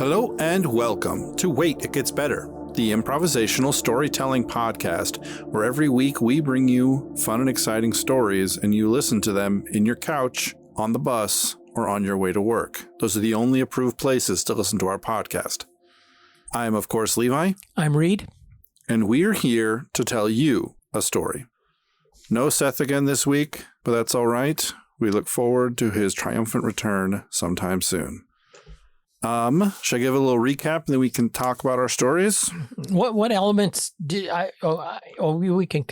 Hello and welcome to Wait, It Gets Better, the improvisational storytelling podcast where every week we bring you fun and exciting stories and you listen to them in your couch, on the bus, or on your way to work. Those are the only approved places to listen to our podcast. I am, of course, Levi. I'm Reed. And we're here to tell you a story. No Seth again this week, but that's all right. We look forward to his triumphant return sometime soon. Should I give a little recap and then we can talk about our stories? What elements did we can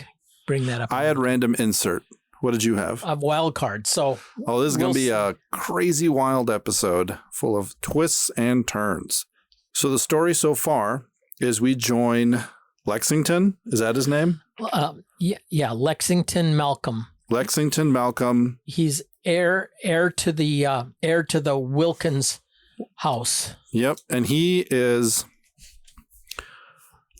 bring that up. I had random insert. What did you have? A wild card. So this is going to be a crazy wild episode full of twists and turns. So the story so far is we join Lexington. Is that his name? Yeah, Lexington Malcolm. Lexington Malcolm. He's heir to the Wilkins house. Yep, and he is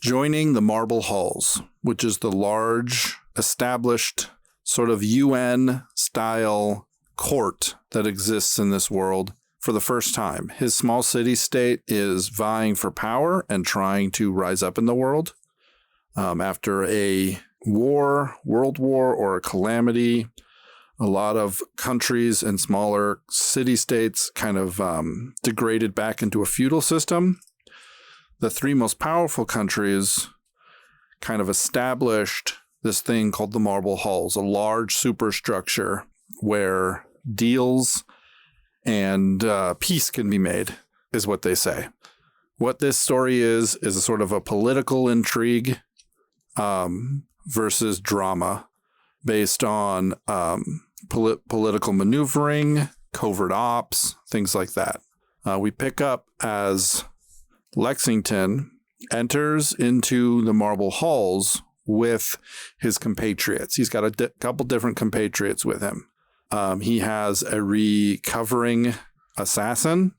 joining the Marble Halls, which is the large, established sort of UN-style court that exists in this world for the first time. His small city-state is vying for power and trying to rise up in the world. After a war, world war, or a calamity, a lot of countries and smaller city-states kind of degraded back into a feudal system. The three most powerful countries kind of established this thing called the Marble Halls, a large superstructure where deals and peace can be made, is what they say. What this story is a sort of a political intrigue versus drama based on political maneuvering, covert ops, things like that. We pick up as Lexington enters into the Marble Halls with his compatriots. He's got a couple different compatriots with him. He has a recovering assassin,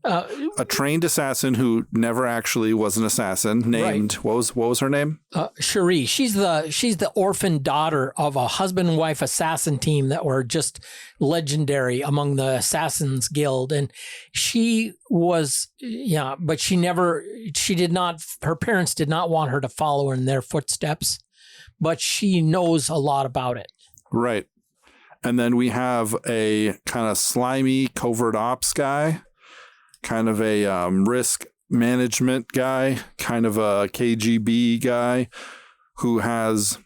a trained assassin who never actually was an assassin, named, right. What was her name? Cherie. She's the orphan daughter of a husband and wife assassin team that were just legendary among the Assassins Guild. And she was, but her parents did not want her to follow in their footsteps, but she knows a lot about it. Right. And then we have a kind of slimy covert ops guy, kind of a risk management guy, kind of a KGB guy who has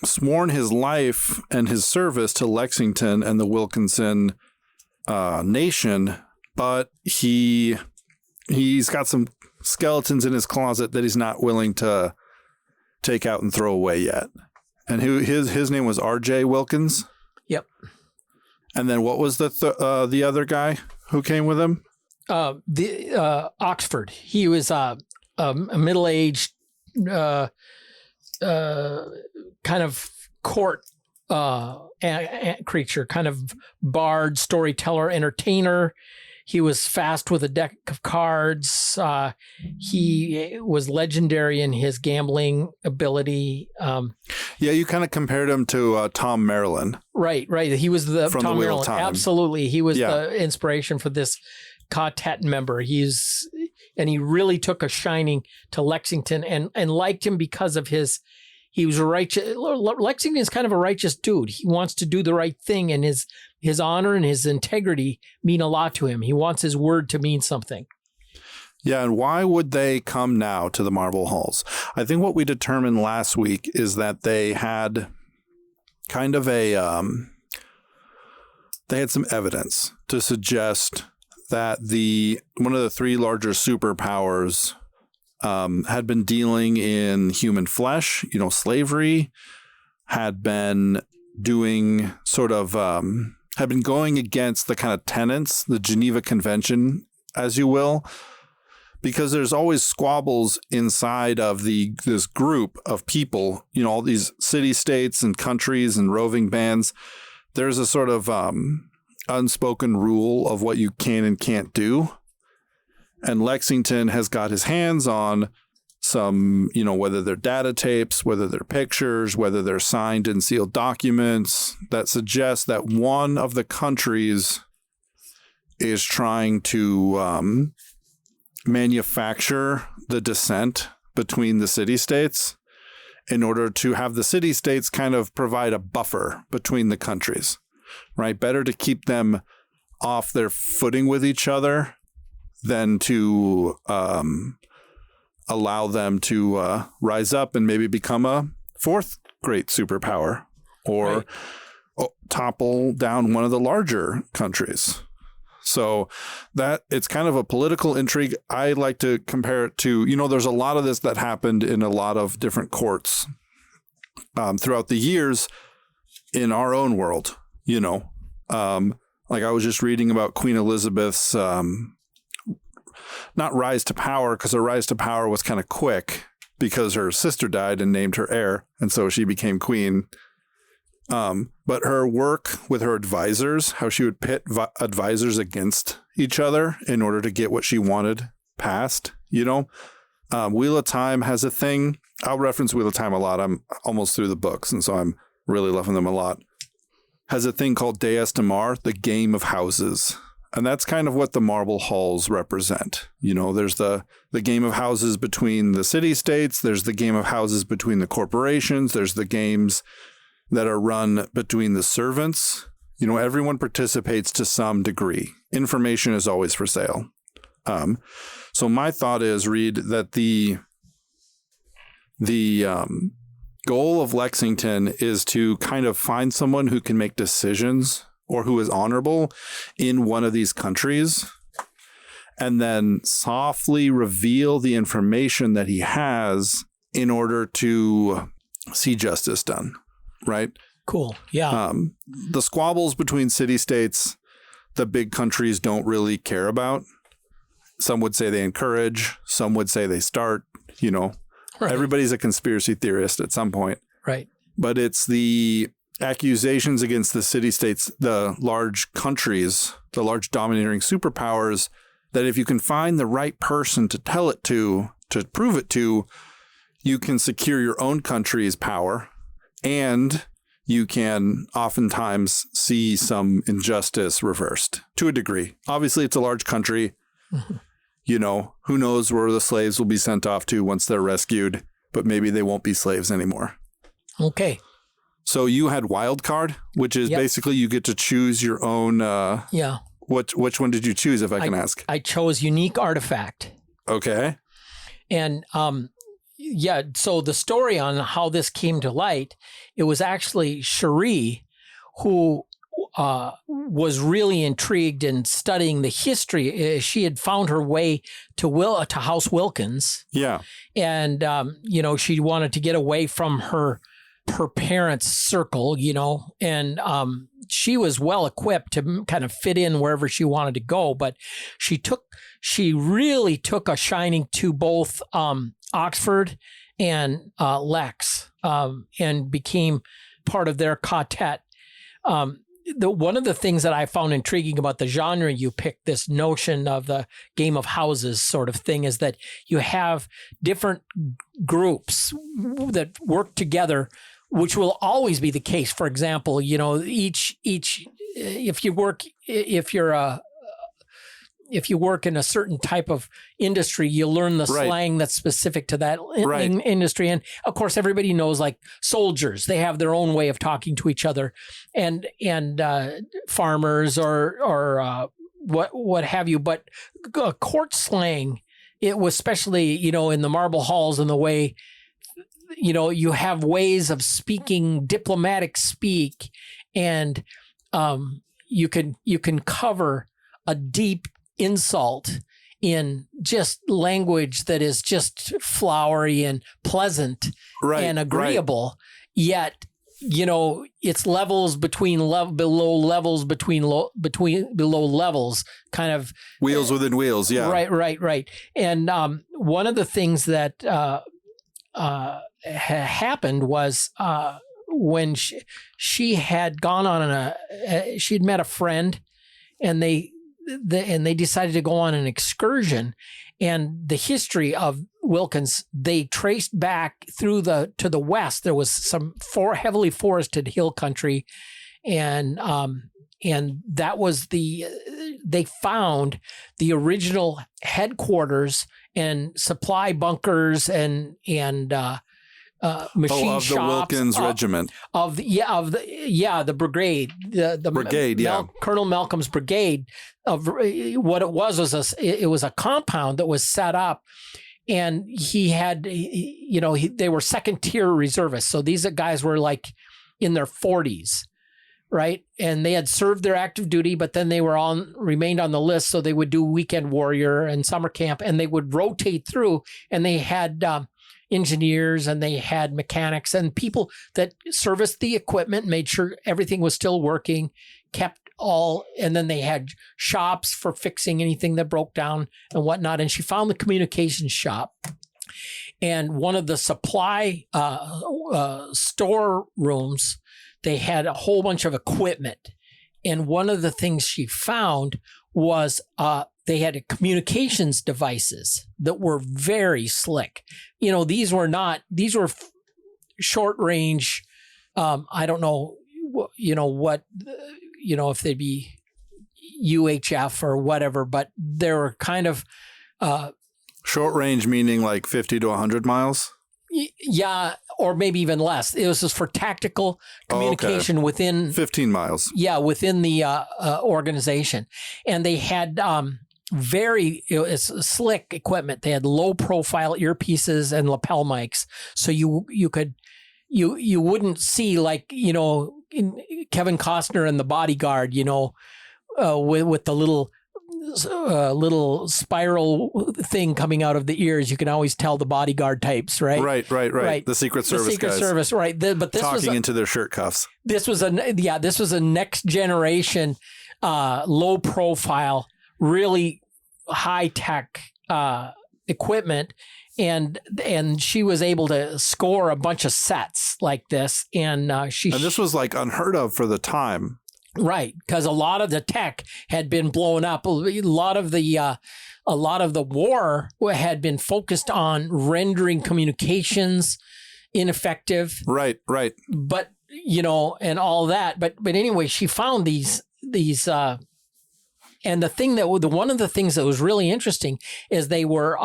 sworn his life and his service to Lexington and the Wilkinson nation, but he's got some skeletons in his closet that he's not willing to take out and throw away yet. And his name was R.J. Wilkins? Yep. And then what was the other guy who came with him? Oxford. He was a middle-aged kind of court creature, kind of bard, storyteller, entertainer. He was fast with a deck of cards. He was legendary in his gambling ability. You kind of compared him to Tom Maryland. Right. He was from Tom Maryland. Absolutely. He was the inspiration for this quartet member. He really took a shining to Lexington and liked him because of he was righteous. Lexington is kind of a righteous dude. He wants to do the right thing, and his honor and his integrity mean a lot to him. He wants his word to mean something. Yeah, and why would they come now to the Marble Halls? I think what we determined last week is that they had kind of they had some evidence to suggest that one of the three larger superpowers had been dealing in human flesh, slavery, had been doing had been going against the kind of tenets, the Geneva Convention, as you will, because there's always squabbles inside of this group of people, all these city-states and countries and roving bands. There's a sort of unspoken rule of what you can and can't do. And Lexington has got his hands on some, whether they're data tapes, whether they're pictures, whether they're signed and sealed documents that suggest that one of the countries is trying to manufacture the descent between the city-states in order to have the city-states kind of provide a buffer between the countries, right? Better to keep them off their footing with each other than to allow them to rise up and maybe become a fourth great superpower or topple down one of the larger countries. So that it's kind of a political intrigue. I like to compare it to, there's a lot of this that happened in a lot of different courts throughout the years in our own world, like I was just reading about Queen Elizabeth's not rise to power, because her rise to power was kind of quick because her sister died and named her heir. And so she became queen. But her work with her advisors, how she would pit advisors against each other in order to get what she wanted passed, Wheel of Time has a thing. I'll reference Wheel of Time a lot. I'm almost through the books, and so I'm really loving them a lot. Has a thing called Deus Damar, the game of houses. And that's kind of what the marble halls represent. There's the game of houses between the city-states. There's the game of houses between the corporations. There's the games that are run between the servants. Everyone participates to some degree. Information is always for sale. So my thought is, Reed, that the goal of Lexington is to kind of find someone who can make decisions or who is honorable in one of these countries, and then softly reveal the information that he has in order to see justice done. Right? Cool. Yeah. The squabbles between city-states, the big countries don't really care about. Some would say they encourage. Some would say they start. Right. Everybody's a conspiracy theorist at some point. Right. But it's the accusations against the city-states, the large countries, the large domineering superpowers, that if you can find the right person to tell it to prove it to, you can secure your own country's power. And you can oftentimes see some injustice reversed to a degree. Obviously, it's a large country. Mm-hmm. Who knows where the slaves will be sent off to once they're rescued, but maybe they won't be slaves anymore. Okay. So you had wild card, which is basically you get to choose your own. Yeah. Which one did you choose, if I can ask? I chose unique artifact. Okay. And so the story on how this came to light, it was actually Cherie who was really intrigued in studying the history. She had found her way to House Wilkins. Yeah. And, she wanted to get away from her parents' circle, and she was well equipped to kind of fit in wherever she wanted to go. But she really took a shining to both Oxford and Lex, and became part of their quartet. One of the things that I found intriguing about the genre you picked, this notion of the game of houses sort of thing, is that you have different groups that work together, which will always be the case. For example, each if you work in a certain type of industry, you learn the slang that's specific to that industry. And of course, everybody knows, like soldiers, they have their own way of talking to each other, and farmers or what have you. But court slang, it was especially, in the marble halls, and the way, you have ways of speaking diplomatic speak, and you can cover a deep insult in just language that is just flowery and pleasant and agreeable. Yet, it's levels between below levels between below levels, kind of wheels within wheels. Yeah. Right. And one of the things that happened was when she had gone on she'd met a friend, and they decided to go on an excursion, and the history of Wilkins, they traced back to the west. There was some heavily forested hill country, and that was they found the original headquarters and supply bunkers and machine of shops the Wilkins Regiment the brigade, the brigade, Colonel Malcolm's brigade. Of what it was a compound that was set up, and he had they were second tier reservists. So these guys were like in their 40s. Right. And they had served their active duty, but then they remained on the list. So they would do weekend warrior and summer camp, and they would rotate through, and they had engineers and they had mechanics and people that serviced the equipment, made sure everything was still working, and then they had shops for fixing anything that broke down and whatnot. And she found the communications shop, and one of the supply store rooms, they had a whole bunch of equipment. And one of the things she found was they had communications devices that were very slick. These were short range. I don't know, if they'd be UHF or whatever, but they were kind of short range, meaning like 50 to 100 miles. Yeah, or maybe even less. It was just for tactical communication within 15 miles. Yeah, within the organization, and they had very slick equipment. They had low profile earpieces and lapel mics, so you wouldn't see, like, in Kevin Costner and The Bodyguard, with the little spiral thing coming out of the ears. You can always tell the bodyguard types, right? Right. The Secret Service guys. Right. But this talking into their shirt cuffs. This was a next generation, low profile, really high tech equipment. And she was able to score a bunch of sets like this. And this was like unheard of for the time. Right, because a lot of the tech had been blown up. A lot of the war had been focused on rendering communications ineffective. Right. But and all that. But anyway, she found these, and one of the things that was really interesting is they were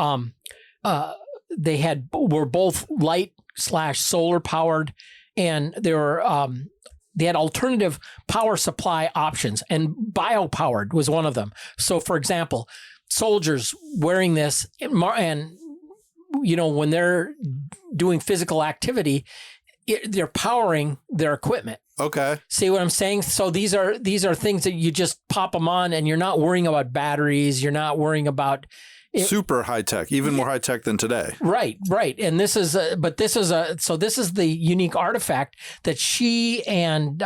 were both light/solar powered, and they had alternative power supply options, and biopowered was one of them. So, for example, soldiers wearing this, and when they're doing physical activity, they're powering their equipment. Okay. See what I'm saying? So these are things that you just pop them on, and you're not worrying about batteries. You're not worrying about super high tech, even more high tech than today. Right. And this is the unique artifact that she and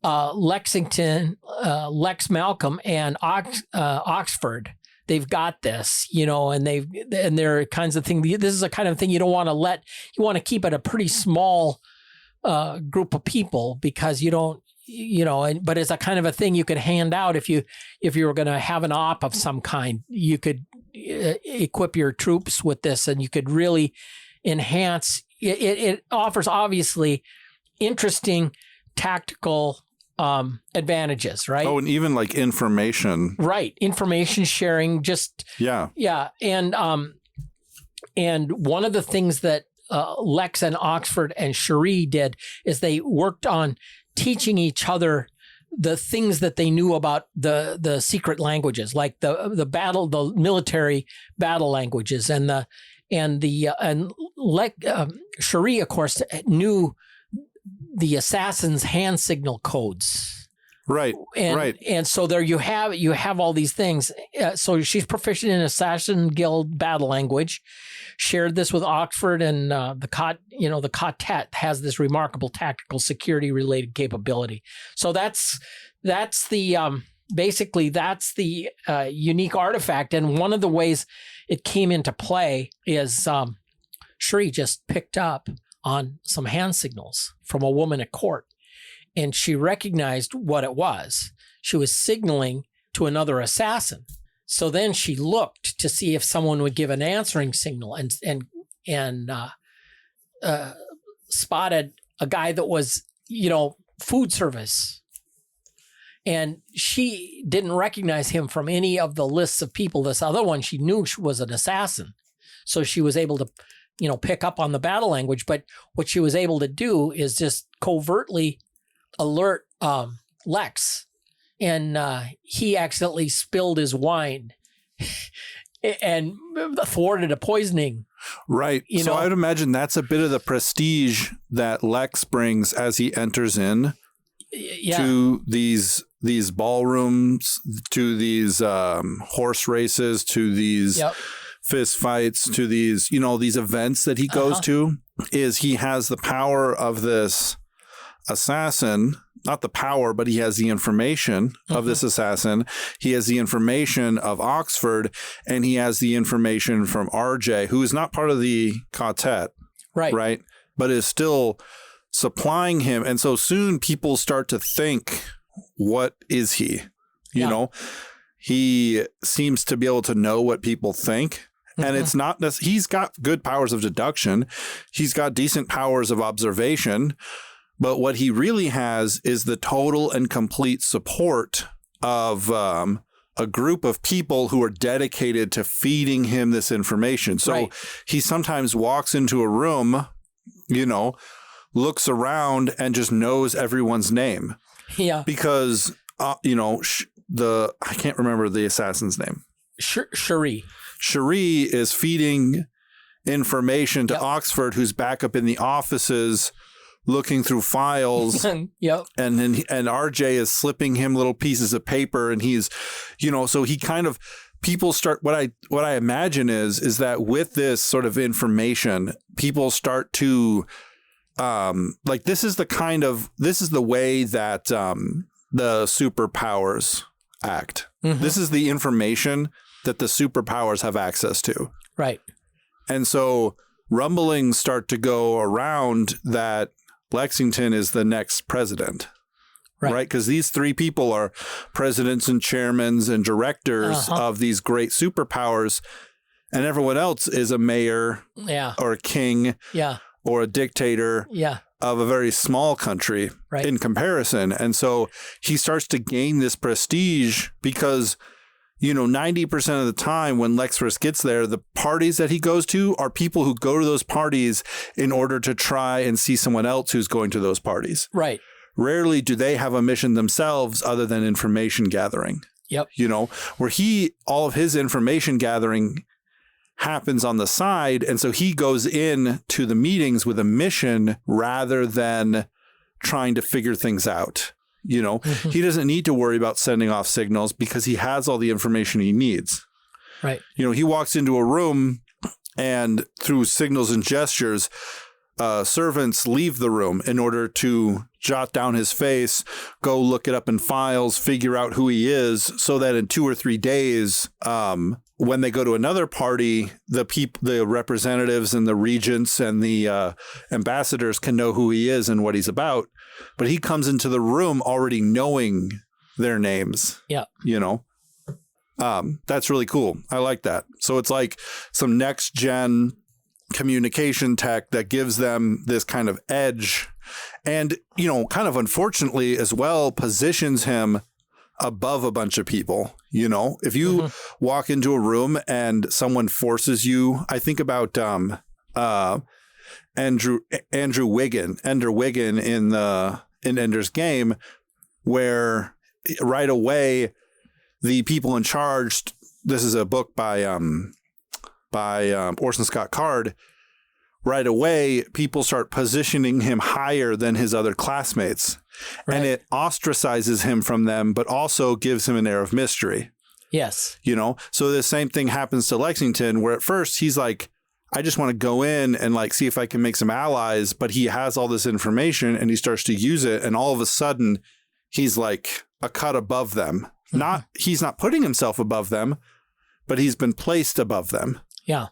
Lexington, Lex Malcolm and Oxford, they've got this, and they're kinds of things. This is a kind of thing you don't want to you want to keep it a pretty small group of people, because you don't, but it's a kind of a thing you could hand out if you were going to have an op of some kind. You could equip your troops with this, and you could really enhance. It offers obviously interesting tactical advantages, right? Oh, and even like information. Right, information sharing. Just yeah, and one of the things that Lex and Oxford and Cherie did is they worked on teaching each other the things that they knew about the secret languages, like the military battle languages, and Cherie, of course, knew the assassins' hand signal codes. Right. And so there you have all these things. So she's proficient in Assassin Guild battle language. Shared this with Oxford, and the quartet has this remarkable tactical security related capability. So that's the basically that's the unique artifact. And one of the ways it came into play is Cherie just picked up on some hand signals from a woman at court, and she recognized what it was. She was signaling to another assassin. So then she looked to see if someone would give an answering signal, and spotted a guy that was, food service. And she didn't recognize him from any of the lists of people. This other one, she knew was an assassin. So she was able to, pick up on the battle language. But what she was able to do is just covertly alert Lex. And he accidentally spilled his wine and thwarted a poisoning. Right. So I would imagine that's a bit of the prestige that Lex brings as he enters in to these ballrooms, to these horse races, to these fist fights, to these, these events that he goes to, is he has the power of this assassin. Not the power, but he has the information of this assassin. He has the information of Oxford, and he has the information from RJ, who is not part of the quartet, right? But is still supplying him. And so soon people start to think, what is he? You know, he seems to be able to know what people think. And it's not, he's got good powers of deduction. He's got decent powers of observation. But what he really has is the total and complete support of a group of people who are dedicated to feeding him this information. So he sometimes walks into a room, looks around and just knows everyone's name. Yeah. Because, I can't remember the assassin's name. Cherie. Cherie is feeding information to Oxford, who's back up in the offices looking through files. And RJ is slipping him little pieces of paper, and he's, so he kind of, people start, what I imagine is that with this sort of information, people start to this is the way that the superpowers act. This is the information that the superpowers have access to. Right. And so rumblings start to go around that Lexington is the next president, right? Because these three people are presidents and chairmen and directors of these great superpowers, and everyone else is a mayor or a king or a dictator of a very small country in comparison. And so he starts to gain this prestige because 90% of the time when Lex first gets there, the parties that he goes to are people who go to those parties in order to try and see someone else who's going to those parties. Right. Rarely do they have a mission themselves other than information gathering. Yep. Where all of his information gathering happens on the side. And so he goes in to the meetings with a mission rather than trying to figure things out. He doesn't need to worry about sending off signals because he has all the information he needs. Right. He walks into a room and through signals and gestures, servants leave the room in order to jot down his face, go look it up in files, figure out who he is, so that in 2 or 3 days, when they go to another party, the representatives and the regents and the ambassadors can know who he is and what he's about. But he comes into the room already knowing their names. Yeah. That's really cool. I like that. So it's like some next gen communication tech that gives them this kind of edge and, kind of unfortunately as well positions him above a bunch of people. If you walk into a room and someone forces you, I think about Ender Wiggin in Ender's Game, where right away the people in charge, this is a book by Orson Scott Card, right away people start positioning him higher than his other classmates. Right. And it ostracizes him from them, but also gives him an air of mystery. Yes. So the same thing happens to Lexington, where at first he's like, I just want to go in and see if I can make some allies, but he has all this information and he starts to use it. And all of a sudden he's like a cut above them. He's not putting himself above them, but he's been placed above them. Yeah.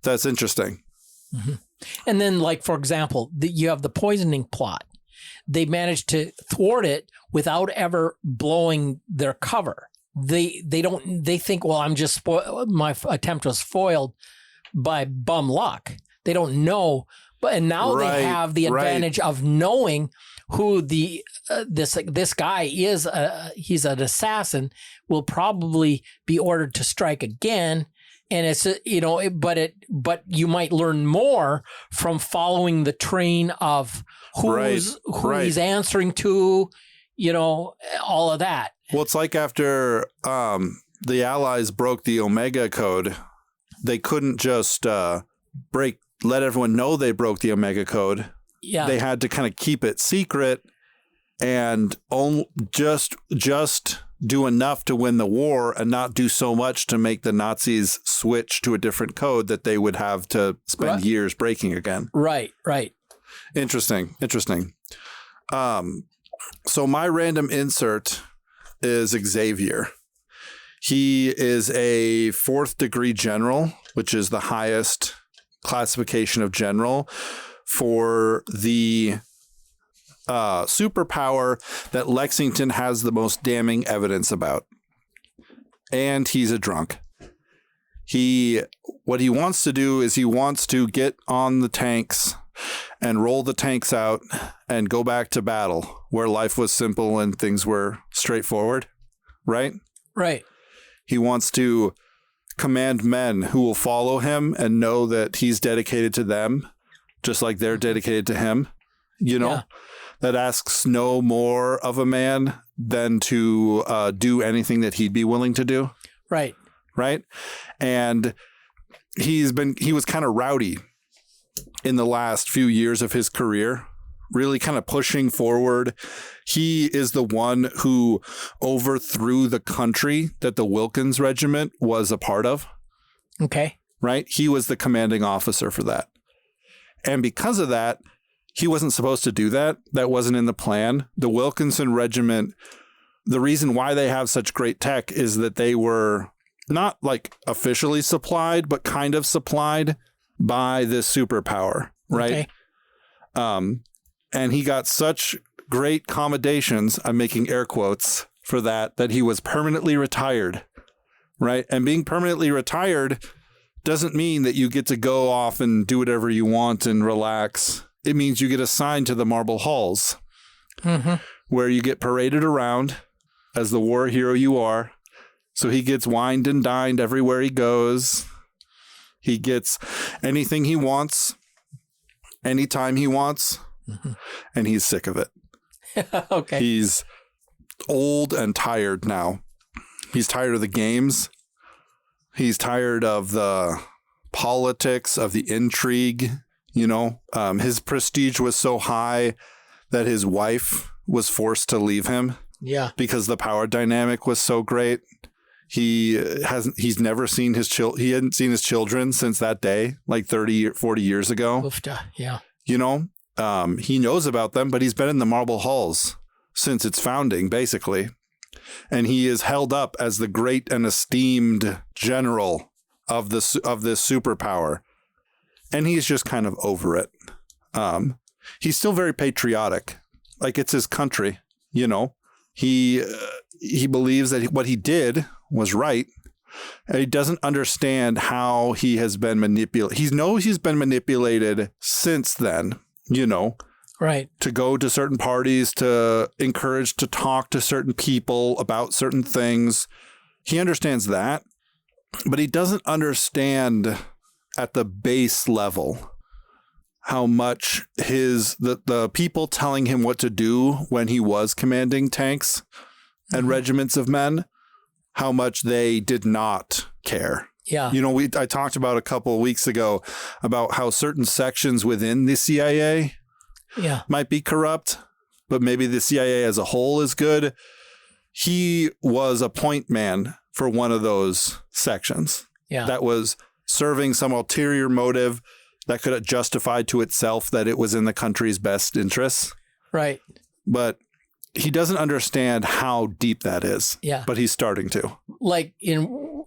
That's interesting. And then for example, you have the poisoning plot. They managed to thwart it without ever blowing their cover. They think, well, I'm just my attempt was foiled by bum luck. They don't know And now they have the advantage of knowing who this guy is. He's an assassin, will probably be ordered to strike again. And it's, but you might learn more from following the train of who he's answering to, all of that. Well, it's like after the Allies broke the Omega Code, they couldn't just let everyone know they broke the Omega Code. Yeah. They had to kind of keep it secret and just do enough to win the war and not do so much to make the Nazis switch to a different code that they would have to spend years breaking again. Right. Interesting. So my random insert is Xavier. He is a 4th degree general, which is the highest classification of general for the superpower that Lexington has the most damning evidence about. And he's a drunk. What he wants to do is he wants to get on the tanks and roll the tanks out and go back to battle where life was simple and things were straightforward, right? Right. He wants to command men who will follow him and know that he's dedicated to them, just like they're dedicated to him, that asks no more of a man than to do anything that he'd be willing to do. Right. And he was kind of rowdy in the last few years of his career, really kind of pushing forward. He is the one who overthrew the country that the Wilkins Regiment was a part of. Okay. Right? He was the commanding officer for that. And because of that, he wasn't supposed to do that. That wasn't in the plan. The Wilkinson Regiment, the reason why they have such great tech is that they were not like officially supplied, but kind of supplied by this superpower, right? Okay. And he got such great accommodations, I'm making air quotes for that he was permanently retired, right? And being permanently retired doesn't mean that you get to go off and do whatever you want and relax. It means you get assigned to the marble halls, where you get paraded around as the war hero you are. So he gets wined and dined everywhere he goes. He gets anything he wants, anytime he wants, and he's sick of it. Okay. He's old and tired now. He's tired of the games. He's tired of the politics, of the intrigue. His prestige was so high that his wife was forced to leave him. Yeah. Because the power dynamic was so great. He's never seen he hadn't seen his children since that day, like 30 or 40 years ago. Oofta. Yeah. He knows about them, but he's been in the marble halls since its founding, basically. And he is held up as the great and esteemed general of this superpower. And he's just kind of over it. He's still very patriotic. Like, it's his country, He believes that what he did was right. And he doesn't understand how he has been manipulated. He knows he's been manipulated since then, Right. To go to certain parties, to encourage to talk to certain people about certain things. He understands that, but he doesn't understand at the base level how much the people telling him what to do when he was commanding tanks and regiments of men, how much they did not care. Yeah. I talked about a couple of weeks ago about how certain sections within the CIA might be corrupt, but maybe the CIA as a whole is good. He was a point man for one of those sections that was serving some ulterior motive that could have justified to itself that it was in the country's best interests. Right. But he doesn't understand how deep that is. Yeah. But he's starting to. Like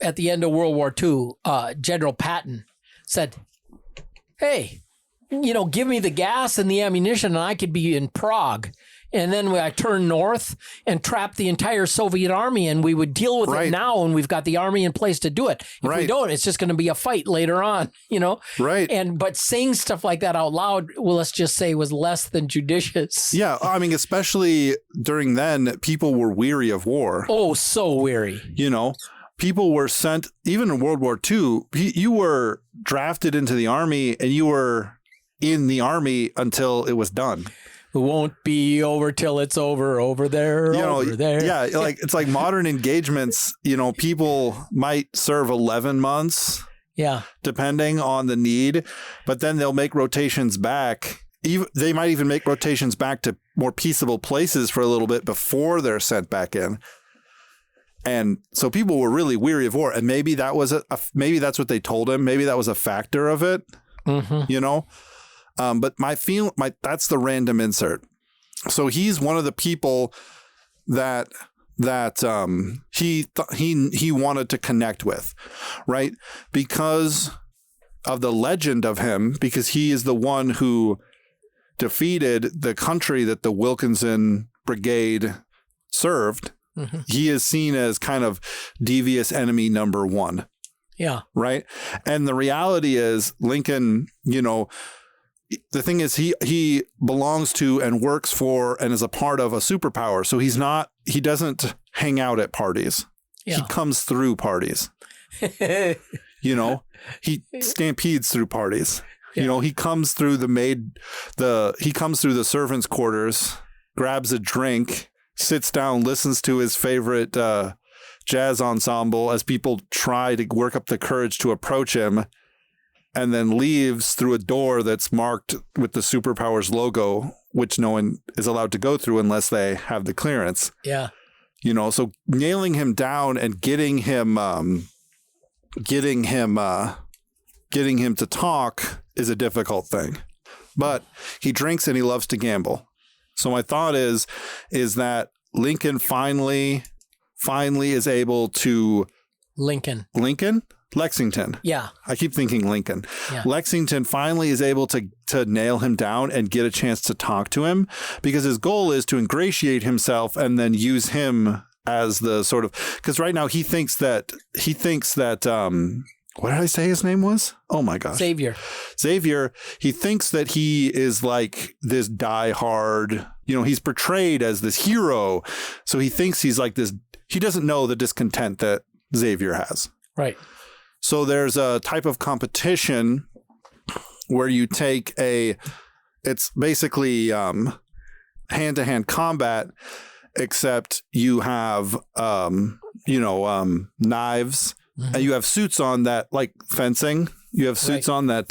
at the end of World War II, General Patton said, hey, give me the gas and the ammunition and I could be in Prague, and then I turn north and trap the entire Soviet army, and we would deal with it now, and we've got the army in place to do it. If we don't, it's just going to be a fight later on, Right. But saying stuff like that out loud, well, let's just say, was less than judicious. Yeah, I mean, especially during then, people were weary of war. Oh, so weary. People were sent, even in World War II, you were drafted into the army and you were in the army until it was done. It won't be over till it's over there, over there. Yeah, it's like modern engagements, people might serve 11 months. Yeah. Depending on the need, but then they'll make rotations back. They might even make rotations back to more peaceable places for a little bit before they're sent back in. And so people were really weary of war, and maybe that was maybe that's what they told him. Maybe that was a factor of it, But that's the random insert. So he's one of the people that he wanted to connect with, right? Because of the legend of him, because he is the one who defeated the country that the Wilkinson Brigade served. Mm-hmm. He is seen as kind of devious enemy number one. Yeah. Right. And the reality is Lincoln, the thing is he belongs to and works for and is a part of a superpower. So he doesn't hang out at parties. Yeah. He comes through parties. He stampedes through parties. Yeah. He comes through he comes through the servants' quarters, grabs a drink, sits down, listens to his favorite jazz ensemble as people try to work up the courage to approach him, and then leaves through a door that's marked with the superpowers logo, which no one is allowed to go through unless they have the clearance. Yeah. So nailing him down and getting him to talk is a difficult thing. But he drinks and he loves to gamble. So my thought is that Lincoln finally is able to Lexington. Yeah. I keep thinking Lincoln. Yeah. Lexington finally is able to nail him down and get a chance to talk to him, because his goal is to ingratiate himself and then use him as the sort of, because right now he thinks that what did I say his name was? Oh my gosh. Xavier. He thinks that he is like this diehard, he's portrayed as this hero. So he thinks he's like this. He doesn't know the discontent that Xavier has. Right. So there's a type of competition where you take it's basically hand-to-hand combat, except you have, knives. Mm-hmm. And you have suits on that, like fencing. You have suits on that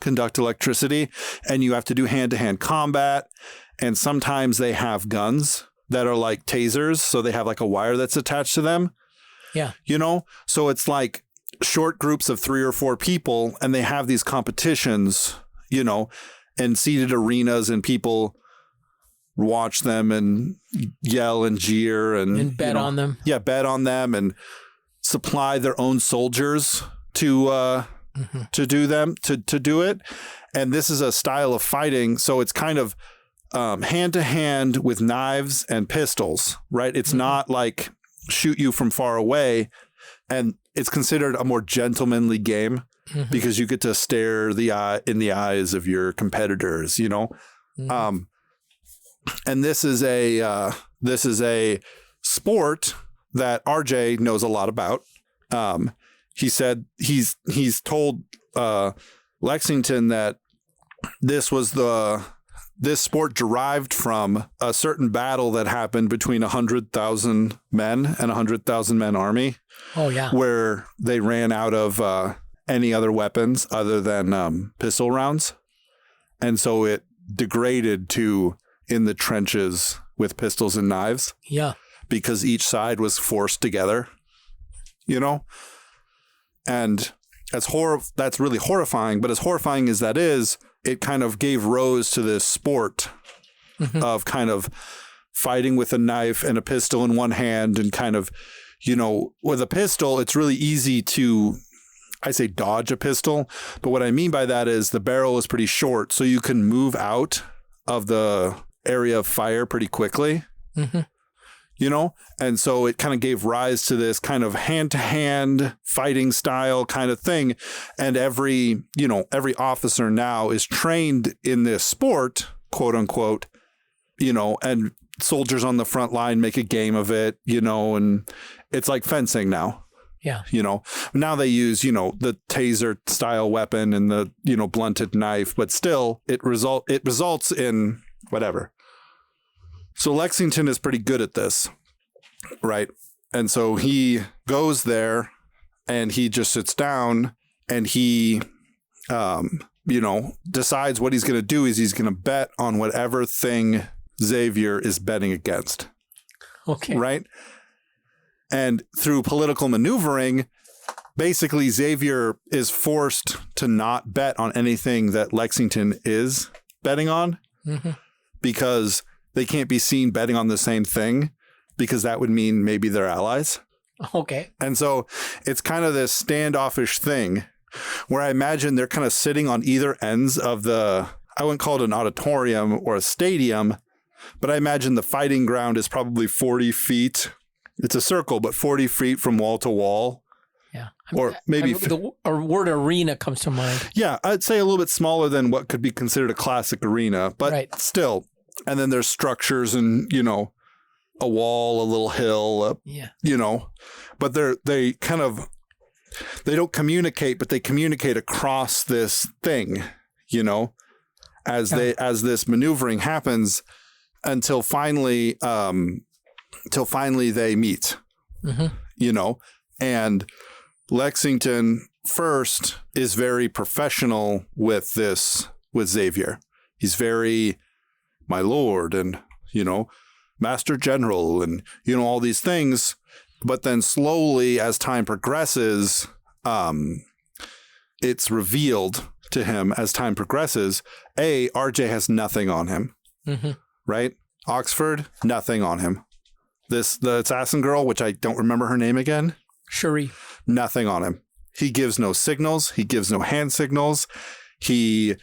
conduct electricity, and you have to do hand-to-hand combat. And sometimes they have guns that are like tasers, so they have like a wire that's attached to them. Yeah. So it's like short groups of 3 or 4 people, and they have these competitions, in seated arenas, and people watch them and yell and jeer and bet on them. Yeah, bet on them and supply their own soldiers to do it. And this is a style of fighting. So it's kind of hand to hand with knives and pistols, right? It's not like shoot you from far away. And it's considered a more gentlemanly game because you get to stare in the eyes of your competitors, Mm-hmm. And this is a sport that RJ knows a lot about. He said he's told Lexington that this sport derived from a certain battle that happened between 100,000 men and 100,000 men army. Oh yeah, where they ran out of any other weapons other than pistol rounds, and so it degraded to in the trenches with pistols and knives. Yeah. Because each side was forced together, and that's really horrifying. But as horrifying as that is, it kind of gave rise to this sport of kind of fighting with a knife and a pistol in one hand, and kind of, with a pistol, it's really easy to, I say dodge a pistol. But what I mean by that is the barrel is pretty short, so you can move out of the area of fire pretty quickly. Mm-hmm. And so it kind of gave rise to this kind of hand-to-hand fighting style kind of thing. And every officer now is trained in this sport, quote unquote, and soldiers on the front line make a game of it, and it's like fencing now. Yeah. Now they use, the taser style weapon and the, blunted knife, but still it results in whatever. So Lexington is pretty good at this, right? And so he goes there and he just sits down and he, decides what he's going to do is he's going to bet on whatever thing Xavier is betting against. Okay. Right? And through political maneuvering, basically Xavier is forced to not bet on anything that Lexington is betting on because they can't be seen betting on the same thing because that would mean maybe they're allies. Okay. And so it's kind of this standoffish thing where I imagine they're kind of sitting on either ends of I wouldn't call it an auditorium or a stadium, but I imagine the fighting ground is probably 40 feet. It's a circle, but 40 feet from wall to wall. Yeah. Or maybe the word arena comes to mind. Yeah, I'd say a little bit smaller than what could be considered a classic arena, but still. And then there's structures and, a wall, a little hill, but they don't communicate, but they communicate across this thing, as this maneuvering happens until finally they meet, and Lexington first is very professional with Xavier. He's very, my lord, and, Master General, and, all these things. But then slowly, as time progresses, it's revealed to him as time progresses, RJ has nothing on him, right? Oxford, nothing on him. The assassin girl, which I don't remember her name again. Cherie. Nothing on him. He gives no signals. He gives no hand signals. He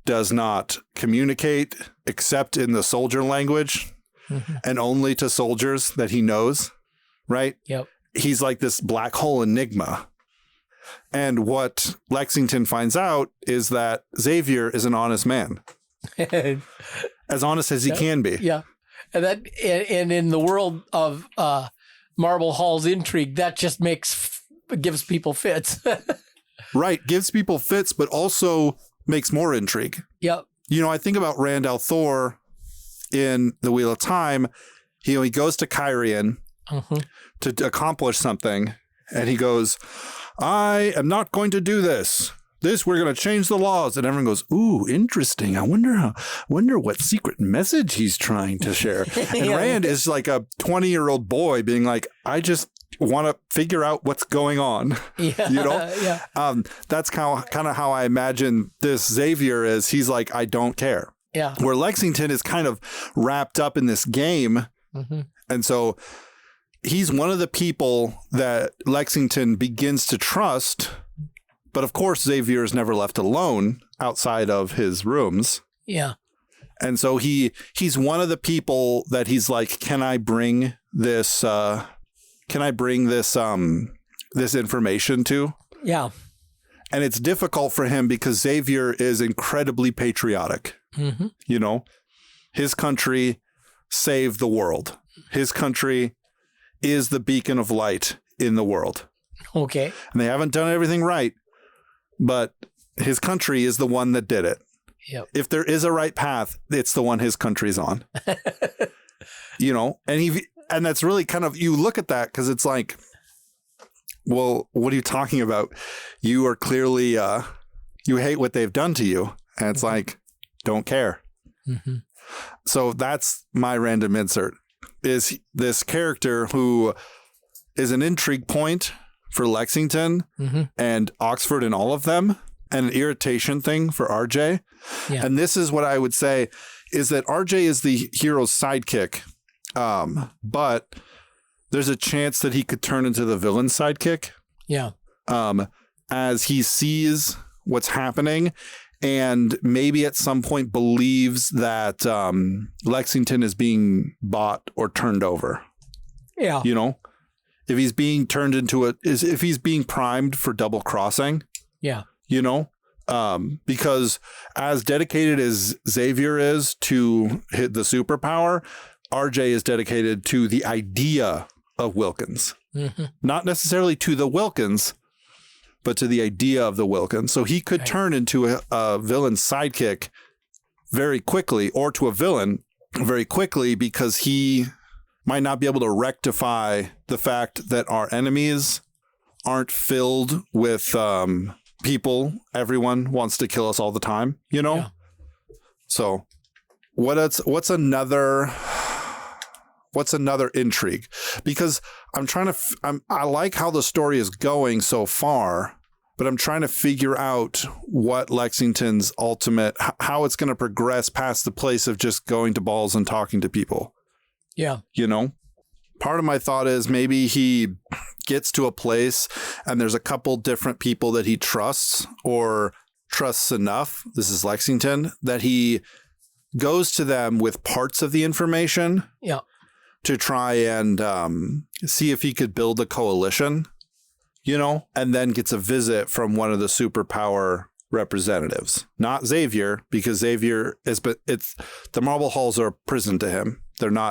does not communicate except in the soldier language and only to soldiers that he knows, right? Yep. He's like this black hole enigma. And what Lexington finds out is that Xavier is an honest man. As honest as he can be. Yeah. And in the world of Marble Hall's intrigue, that just gives people fits. Right. Gives people fits, but also makes more intrigue. Yep. I think about Randall Thor in The Wheel of Time. He goes to Kyrian to accomplish something. And he goes, I am not going to do this. We're going to change the laws. And everyone goes, ooh, interesting. I wonder what secret message he's trying to share. And Rand is like a 20-year-old boy being like, I just want to figure out what's going on. Yeah. That's kind of how I imagine this Xavier is. He's like, I don't care. Yeah. Where Lexington is kind of wrapped up in this game. And so he's one of the people that Lexington begins to trust. But of course, Xavier is never left alone outside of his rooms. Yeah. And so he's one of the people that he's like, can I bring this this information to? Yeah. And it's difficult for him because Xavier is incredibly patriotic. His country saved the world. His country is the beacon of light in the world. Okay. And they haven't done everything right, but his country is the one that did it. Yep. If there is a right path, it's the one his country's on. And that's really kind of, you look at that because it's like, well, what are you talking about? You are clearly, you hate what they've done to you. And it's like, don't care. So that's my random insert, is this character who is an intrigue point for Lexington and Oxford and all of them, and an irritation thing for RJ. Yeah. And this is what I would say is that RJ is the hero's sidekick, but there's a chance that he could turn into the villain's sidekick. Yeah. As he sees what's happening and maybe at some point believes that Lexington is being bought or turned over. Yeah. You know, if he's being turned into if he's being primed for double crossing. Yeah. You know, because as dedicated as Xavier is to hit the superpower, RJ is dedicated to the idea of Wilkins, not necessarily to the Wilkins, but to the idea of the Wilkins. So he could turn into a villain's sidekick very quickly, or to a villain very quickly, because he might not be able to rectify the fact that our enemies aren't filled with people. Everyone wants to kill us all the time, you know? Yeah. So what's another intrigue? Because I like how the story is going so far, but I'm trying to figure out what Lexington's ultimate, how it's going to progress past the place of just going to balls and talking to people. Yeah. You know, part of my thought is maybe he gets to a place and there's a couple different people that he trusts or trusts enough. This is Lexington, that he goes to them with parts of the information. Yeah. To try and see if he could build a coalition, you know, and then gets a visit from one of the superpower representatives, not Xavier, because Xavier the marble halls are a prison to him.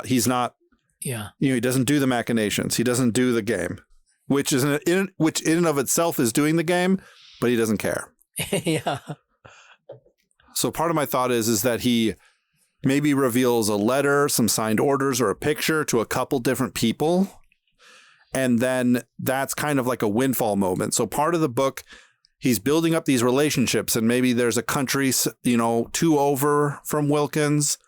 He's not, yeah, you know, he doesn't do the machinations. He doesn't do the game, which in and of itself is doing the game, but he doesn't care. Yeah. So part of my thought is that he maybe reveals a letter, some signed orders, or a picture to a couple different people. And then that's kind of like a windfall moment. So part of the book, he's building up these relationships, and maybe there's a country, you know, 2 over from Wilkins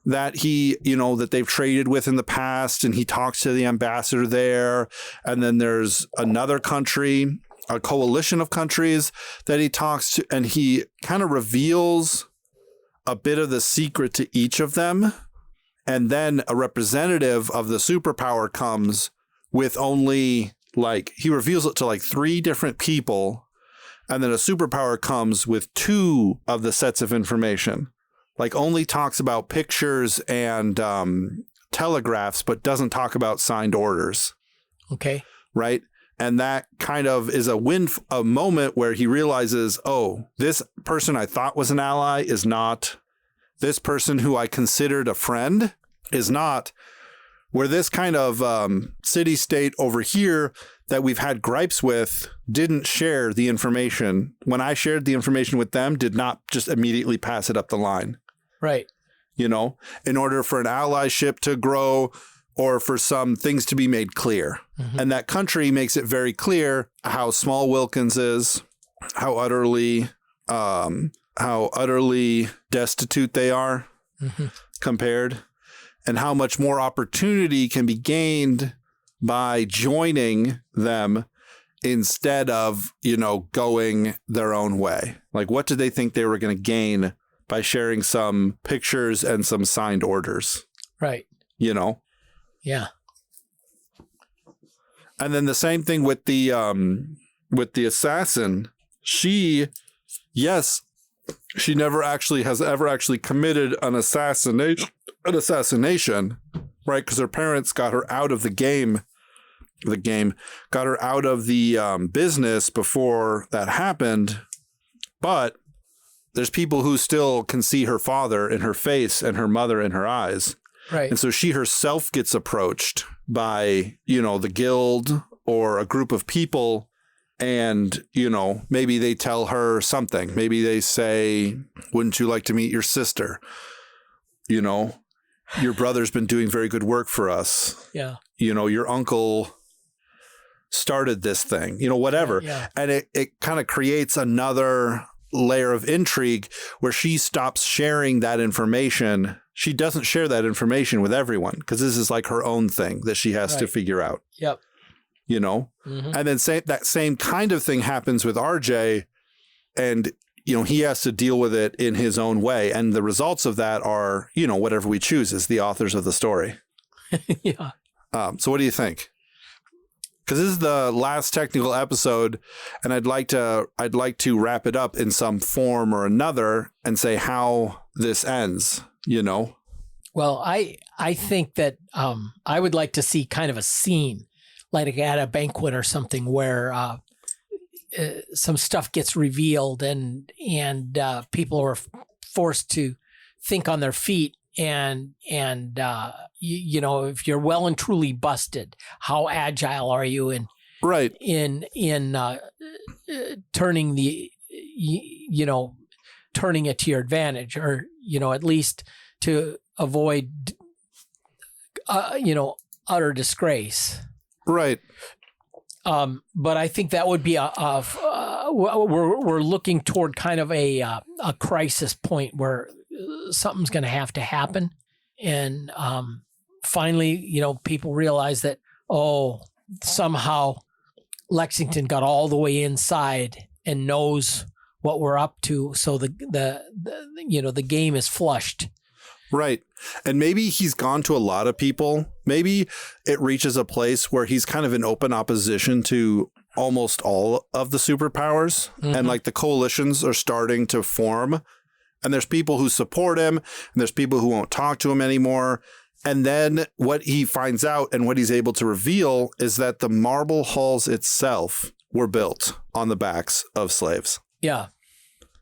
that that they've traded with in the past, and he talks to the ambassador there. And then there's another country, a coalition of countries that he talks to, and he kind of reveals a bit of the secret to each of them. And then a representative of the superpower comes with only he reveals it to 3 different people. And then a superpower comes with 2 of the sets of information, only talks about pictures and telegraphs, but doesn't talk about signed orders. Okay. Right. And that kind of is a moment where he realizes, oh, this person I thought was an ally is not. This person who I considered a friend is not. Where this kind of city-state over here that we've had gripes with didn't share the information. When I shared the information with them, did not just immediately pass it up the line. Right. You know, in order for an allyship to grow, or for some things to be made clear. Mm-hmm. And that country makes it very clear how small Wilkins is, how utterly destitute they are compared, and how much more opportunity can be gained by joining them instead of, going their own way. What did they think they were going to gain by sharing some pictures and some signed orders? Right. Yeah. And then the same thing with the assassin. She never has ever committed an assassination, right? Because her parents got her out of the game, got her out of the business before that happened. But there's people who still can see her father in her face and her mother in her eyes. Right. And so she herself gets approached by, the guild or a group of people, and, maybe they tell her something. Maybe they say, wouldn't you like to meet your sister? Your brother's been doing very good work for us. Yeah. Your uncle started this thing, whatever. Yeah. And it kind of creates another layer of intrigue where she stops sharing that information. She doesn't share that information with everyone because this is her own thing that she has to figure out. Yep. And then that same kind of thing happens with RJ, and, he has to deal with it in his own way. And the results of that are, whatever we choose as the authors of the story. Yeah. So what do you think? because this is the last technical episode, and I'd like to wrap it up in some form or another and say how this ends, you know? Well, I think that I would like to see kind of a scene, like at a banquet or something, where some stuff gets revealed and people are forced to think on their feet. And you know, if you're well and truly busted, how agile are you in turning turning it to your advantage, or, you know, at least to avoid utter disgrace. Right. But I think that would be we're looking toward kind of a crisis point where something's going to have to happen. And finally, you know, people realize that, somehow Lexington got all the way inside and knows what we're up to. So the game is flushed. Right. And maybe he's gone to a lot of people. Maybe it reaches a place where he's kind of in open opposition to almost all of the superpowers. Mm-hmm. And like the coalitions are starting to form. And there's people who support him, and there's people who won't talk to him anymore. And then what he finds out and what he's able to reveal is that the marble halls itself were built on the backs of slaves. Yeah.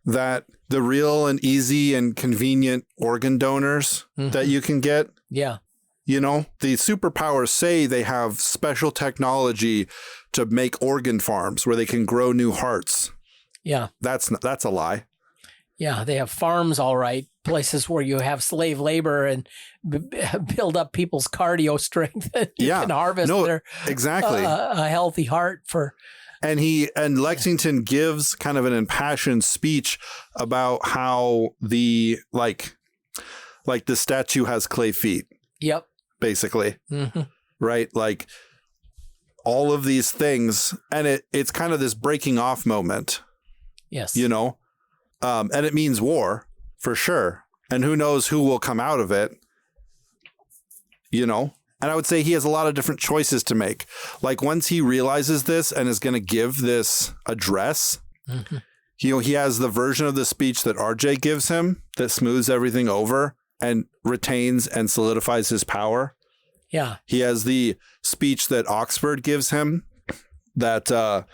That the real and easy and convenient organ donors that you can get. Yeah. You know, the superpowers say they have special technology to make organ farms where they can grow new hearts. Yeah. That's a lie. Yeah, they have farms, all right, places where you have slave labor and build up people's cardio strength. And you can harvest exactly a healthy heart for. And Lexington gives kind of an impassioned speech about how the like the statue has clay feet. Yep. Basically. Mm-hmm. Right? Like all of these things, and it's kind of this breaking off moment. Yes. You know? And it means war, for sure. And who knows who will come out of it, you know? And I would say he has a lot of different choices to make. Like once he realizes this and is going to give this address, he has the version of the speech that RJ gives him that smooths everything over and retains and solidifies his power. Yeah. He has the speech that Oxford gives him that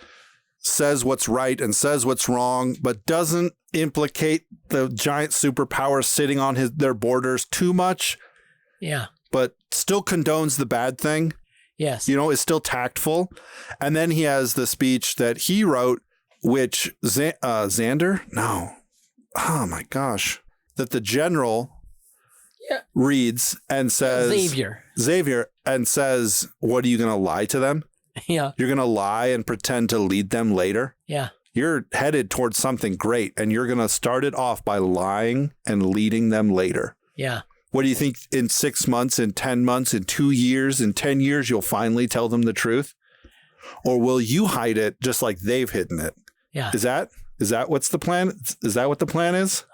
says what's right and says what's wrong, but doesn't implicate the giant superpower sitting on their borders too much. Yeah. But still condones the bad thing. Yes. You know, is still tactful. And then he has the speech that he wrote, which Xander? No. Oh my gosh. That the general reads and says Xavier and says, what are you going to lie to them? Yeah. You're going to lie and pretend to lead them later? Yeah. You're headed towards something great, and you're going to start it off by lying and leading them later. Yeah. What do you think in 6 months, in 10 months, in 2 years, in 10 years, you'll finally tell them the truth? Or will you hide it just like they've hidden it? Yeah. Is that what's the plan? Is that what the plan is?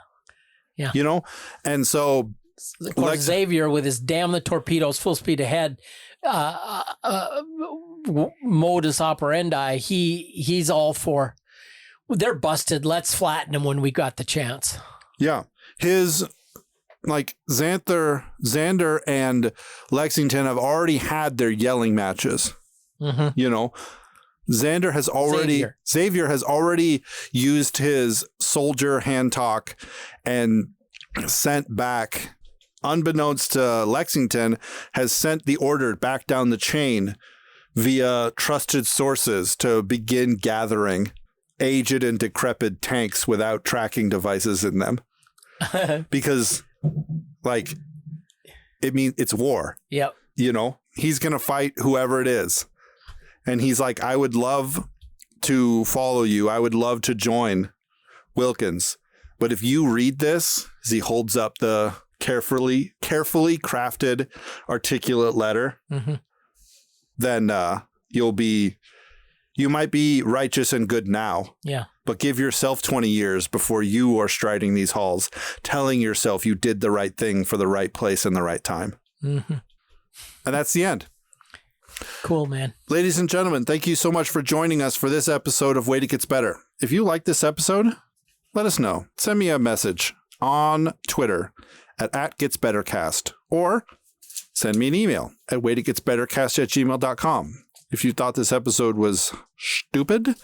Yeah. You know? And so of course, Xavier with his damn the torpedoes full speed ahead modus operandi, he's all for they're busted. Let's flatten them when we got the chance. Yeah. His like Xander and Lexington have already had their yelling matches. Mm-hmm. You know, Xavier has already used his soldier hand talk and sent back, unbeknownst to Lexington, has sent the order back down the chain via trusted sources to begin gathering aged and decrepit tanks without tracking devices in them. Because like, it means it's war. Yep. You know, he's going to fight whoever it is. And he's like, I would love to follow you. I would love to join Wilkins. But if you read this, as he holds up the carefully crafted, articulate letter, then you might be righteous and good now. Yeah. But give yourself 20 years before you are striding these halls, telling yourself you did the right thing for the right place and the right time. Mm-hmm. And that's the end. Cool, man. Ladies and gentlemen, thank you so much for joining us for this episode of Wait, It Gets Better. If you like this episode, let us know. Send me a message on Twitter at @GetsBetterCast or send me an email at waititgetsbettercast@gmail.com. If you thought this episode was stupid,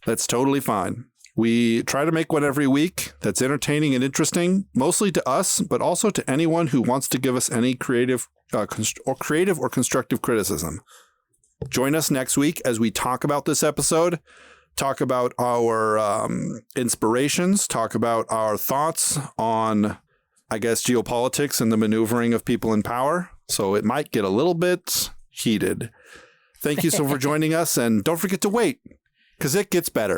that's totally fine. We try to make one every week that's entertaining and interesting, mostly to us, but also to anyone who wants to give us any creative or constructive criticism. Join us next week as we talk about this episode, talk about our inspirations, talk about our thoughts on, I guess, geopolitics and the maneuvering of people in power. So it might get a little bit heated. Thank you so for joining us, and don't forget to wait, because it gets better.